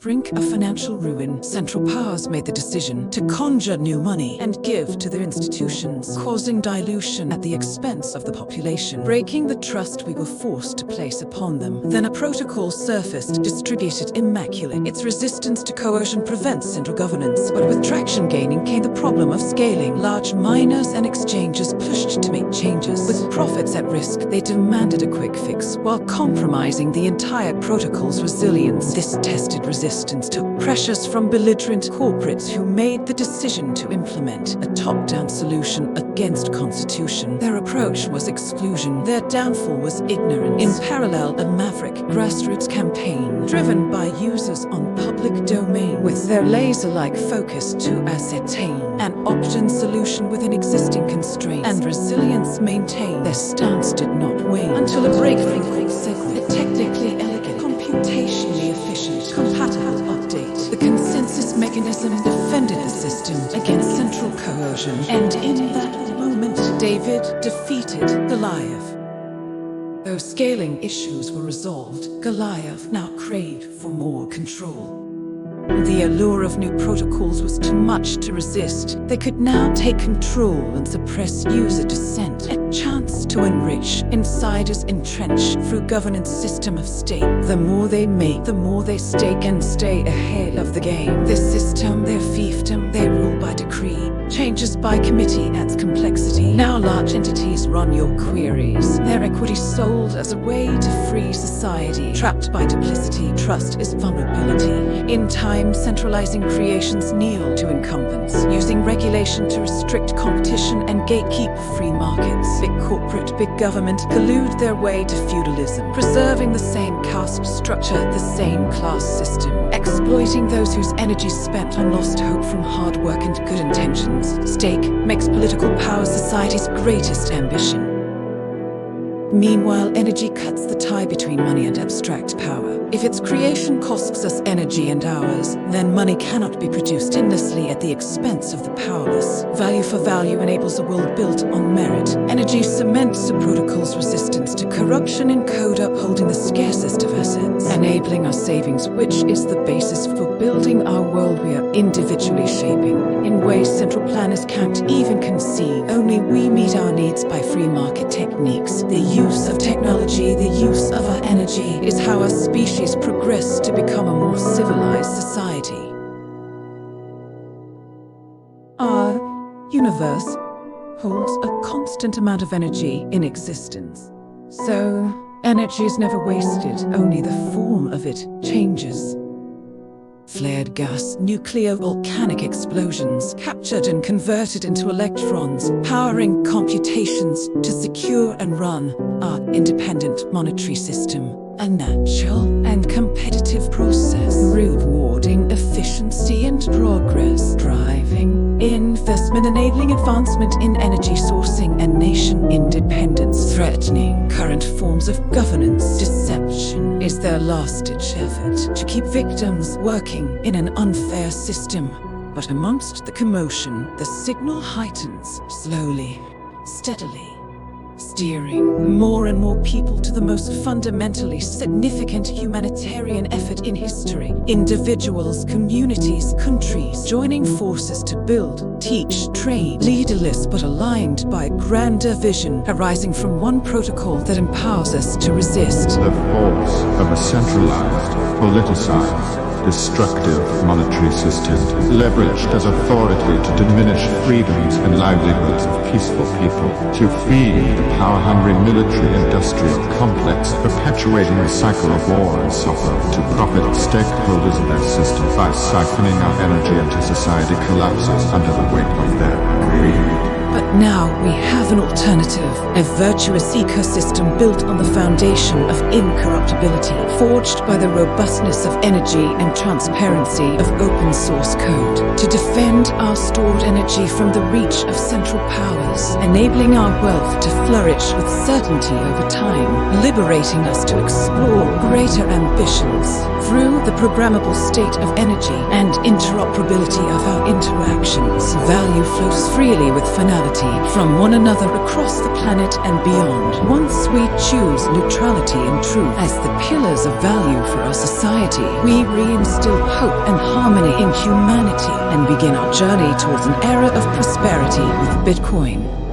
brink of financial ruin, central powers made the decision to conjure new money and give to their institutions, causing dilution at the expense of the population, breaking the trust we were forced to place upon them. Then a protocol surfaced, distributed immaculate. Its resistance to coercion prevents central governance, but with traction gaining came the problem of scaling. Large miners and exchanges pushed to make changes. With profits at risk, they demanded a quick fix, while compromising the entire protocol's resilience. This tested resistance took pressures from belligerent corporates who made the decision to implement a top-down solution against constitution. Their approach was exclusion. Their downfall was ignorance. In parallel, a maverick grassroots campaign, driven by users on public domain, with their laser-like focus to ascertain an opt-in solution within existing constraints and resilience maintained. Their stance did not wane until a breakthrough called Segwit, a technically elegant, computationally efficient, compatible update. The consensus mechanism defended the system against central coercion, and in that moment, David defeated Goliath. Though scaling issues were resolved, Goliath now craved for more control. The allure of new protocols was too much to resist. They could now take control and suppress user dissent. A chance to enrich, insiders entrench through governance system of state. The more they make, the more they stake and stay ahead of the game. This system, their fiefdom, they rule by decree. Changes by committee adds complexity. Now large entities run your queries. Their equity sold as a way to free society. Trapped by duplicity, trust is vulnerability. In time, centralizing creations kneel to incumbents, using regulation to restrict competition and gatekeep free markets. Big corporate, big government collude their way to feudalism, preserving the same caste structure, the same class system, exploiting those whose energy spent on lost hope from hard work and good intentions. Stake makes political power society's greatest ambition. Meanwhile, energy cuts the tie between money and abstract power. If its creation costs us energy and hours, then money cannot be produced endlessly at the expense of the powerless. Value for value enables a world built on merit. Energy cements the protocol's resistance to corruption in code, upholding the scarcest of assets, enabling our savings, which is the basis for building our world we are individually shaping, in ways central planners can't even conceive. Only we meet our needs by free market techniques. The use of technology, the use of our energy, is how our species progress to become a more civilized society. Our universe holds a constant amount of energy in existence. So, energy is never wasted, only the form of it changes. Flared gas, nuclear volcanic explosions, captured and converted into electrons, powering computations to secure and run our independent monetary system. A natural and competitive process, rewarding efficiency and progress, driving investment, enabling advancement in energy sourcing and nation independence, threatening current forms of governance. Deception is their last-ditch effort to keep victims working in an unfair system. But amongst the commotion, the signal heightens, slowly, steadily, steering more and more people to the most fundamentally significant humanitarian effort in history. Individuals, communities, countries joining forces to build, teach, train, leaderless but aligned by a grander vision arising from one protocol that empowers us to resist the force of a centralized, politicized, destructive monetary system, leveraged as authority to diminish freedoms and livelihoods of peaceful people, to feed the power-hungry military-industrial complex, perpetuating the cycle of war and suffering, to profit stakeholders of their system by siphoning our energy until society collapses under the weight of their greed. But now we have an alternative, a virtuous ecosystem built on the foundation of incorruptibility, forged by the robustness of energy and transparency of open source code, to defend our stored energy from the reach of central powers, enabling our wealth to flourish with certainty over time, liberating us to explore greater ambitions. Through the programmable state of energy and interoperability of our interactions, value flows freely with finality. reality from one another across the planet and beyond. Once we choose neutrality and truth as the pillars of value for our society, we reinstill hope and harmony in humanity and begin our journey towards an era of prosperity with Bitcoin.